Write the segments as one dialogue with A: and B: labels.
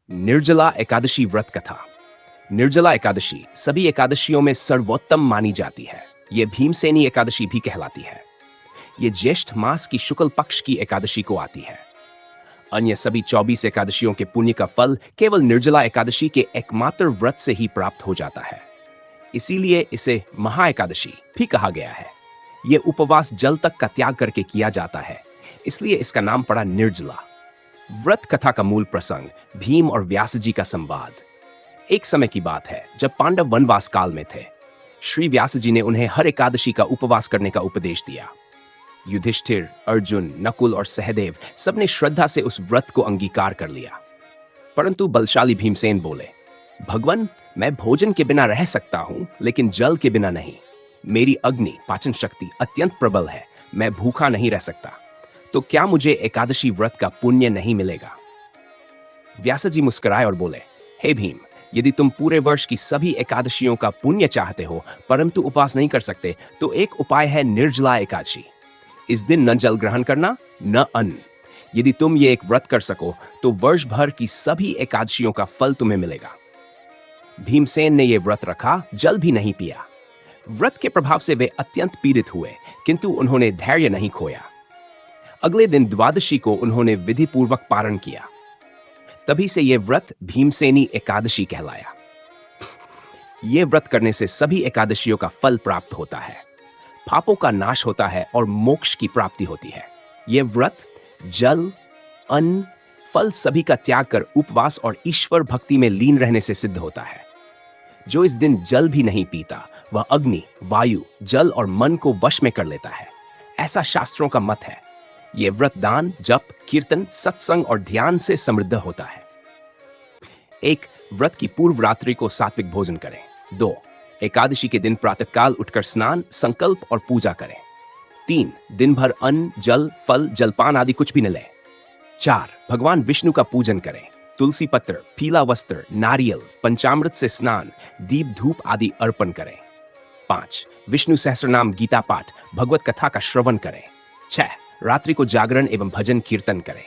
A: निर्जला एकादशी व्रत कथा। निर्जला एकादशी सभी एकादशियों में सर्वोत्तम मानी जाती है। ये भीमसेनी एकादशी भी कहलाती है। ये ज्येष्ठ मास की शुक्ल पक्ष की एकादशी को आती है। अन्य सभी 24 एकादशियों के पुण्य का फल केवल निर्जला एकादशी के एकमात्र व्रत से ही प्राप्त हो जाता है। इसीलिए इसे महा एकादशी भी कहा गया है। ये उपवास जल तक का त्याग करके किया जाता है, इसलिए इसका नाम पड़ा निर्जला। व्रत कथा का मूल प्रसंग भीम और व्यास जी का संवाद। एक समय की बात है जब पांडव वनवास काल में थे। श्री व्यास जी ने उन्हें हर एकादशी का उपवास करने का उपदेश दिया। युधिष्ठिर, अर्जुन, नकुल और सहदेव सबने श्रद्धा से उस व्रत को अंगीकार कर लिया। परंतु बलशाली भीमसेन बोले, भगवान, मैं भोजन के बिना रह सकता हूं, लेकिन जल के बिना नहीं। मेरी अग्नि पाचन शक्ति अत्यंत प्रबल है, मैं भूखा नहीं रह सकता। तो क्या मुझे एकादशी व्रत का पुण्य नहीं मिलेगा? व्यास जी मुस्कुराए और बोले, हे भीम, यदि तुम पूरे वर्ष की सभी एकादशियों का पुण्य चाहते हो परंतु उपवास नहीं कर सकते, तो एक उपाय है निर्जला एकादशी। इस दिन न जल ग्रहण करना, न अन्न। यदि तुम ये एक व्रत कर सको तो वर्ष भर की सभी एकादशियों का फल तुम्हें मिलेगा। भीमसेन ने यह व्रत रखा, जल भी नहीं पिया। व्रत के प्रभाव से वे अत्यंत पीड़ित हुए, किंतु उन्होंने धैर्य नहीं खोया। अगले दिन द्वादशी को उन्होंने विधि पूर्वक पारण किया। तभी से यह व्रत भीमसेनी एकादशी कहलाया। यह व्रत करने से सभी एकादशियों का फल प्राप्त होता है, पापों का नाश होता है और मोक्ष की प्राप्ति होती है। यह व्रत जल, अन्न, फल सभी का त्याग कर उपवास और ईश्वर भक्ति में लीन रहने से सिद्ध होता है। जो इस दिन जल भी नहीं पीता, वह अग्नि, वायु, जल और मन को वश में कर लेता है, ऐसा शास्त्रों का मत है। यह व्रत दान, जप, कीर्तन, सत्संग और ध्यान से समृद्ध होता है। 1. व्रत की पूर्व रात्रि को सात्विक भोजन करें। 2. एकादशी के दिन प्रातःकाल उठकर स्नान, संकल्प और पूजा करें। 3. दिन भर अन्न, जल, फल, जलपान आदि कुछ भी न लें। 4. भगवान विष्णु का पूजन करें। तुलसी पत्र, पीला वस्त्र, नारियल, पंचामृत से स्नान, दीप धूप आदि अर्पण करें। 5. विष्णु सहस्रनाम, गीता पाठ, भगवत कथा का श्रवण करें। 6. रात्रि को जागरण एवं भजन कीर्तन करें।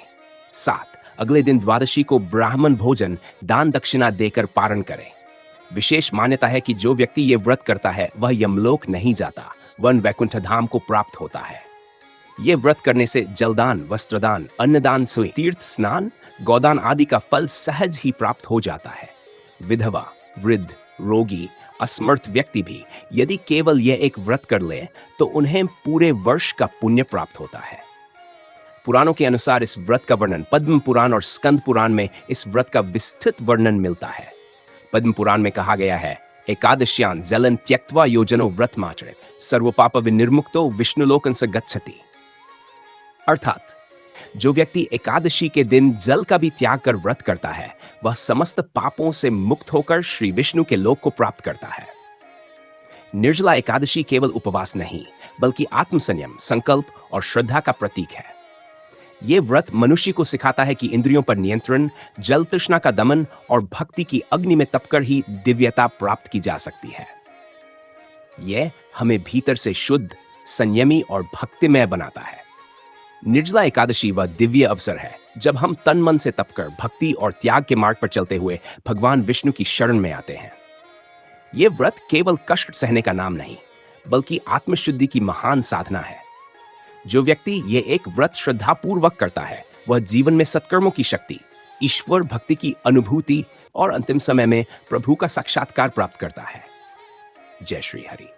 A: 7. अगले दिन द्वादशी को ब्राह्मण भोजन, दान दक्षिणा देकर पारण करें। विशेष मान्यता है कि जो व्यक्ति ये व्रत करता है वह यमलोक नहीं जाता, वन वैकुंठ धाम को प्राप्त होता है। ये व्रत करने से जलदान, वस्त्रदान, अन्नदान, सुई, तीर्थ स्नान, गोदान आदि का फल सहज ही प्राप्त हो जाता है। विधवा, वृद्ध, रोगी, असमर्थ व्यक्ति भी यदि केवल यह एक व्रत कर ले तो उन्हें पूरे वर्ष का पुण्य प्राप्त होता है। पुराणों के अनुसार इस व्रत का वर्णन पद्म पुराण और स्कंद पुराण में इस व्रत का विस्तृत वर्णन मिलता है। पद्म पुराण में कहा गया है, एकादश्यान जलन त्यक्त्वा योजनो व्रतमाचरेत् सर्वपाप विनिर्मुक्तो विष्णुलोकं स गच्छति। अर्थात जो व्यक्ति एकादशी के दिन जल का भी त्याग कर व्रत करता है वह समस्त पापों से मुक्त होकर श्री विष्णु के लोक को प्राप्त करता है। निर्जला एकादशी केवल उपवास नहीं बल्कि आत्मसंयम, संकल्प और श्रद्धा का प्रतीक है। यह व्रत मनुष्य को सिखाता है कि इंद्रियों पर नियंत्रण, जल तृष्णा का दमन और भक्ति की अग्नि में तपकर ही दिव्यता प्राप्त की जा सकती है। यह हमें भीतर से शुद्ध, संयमी और भक्तिमय बनाता है। निर्जला एकादशी वह दिव्य अवसर है जब हम तन मन से तपकर भक्ति और त्याग के मार्ग पर चलते हुए भगवान विष्णु की शरण में आते हैं। यह व्रत केवल कष्ट सहने का नाम नहीं बल्कि आत्मशुद्धि की महान साधना है। जो व्यक्ति ये एक व्रत श्रद्धा पूर्वक करता है वह जीवन में सत्कर्मों की शक्ति, ईश्वर भक्ति की अनुभूति और अंतिम समय में प्रभु का साक्षात्कार प्राप्त करता है। जय श्री हरि।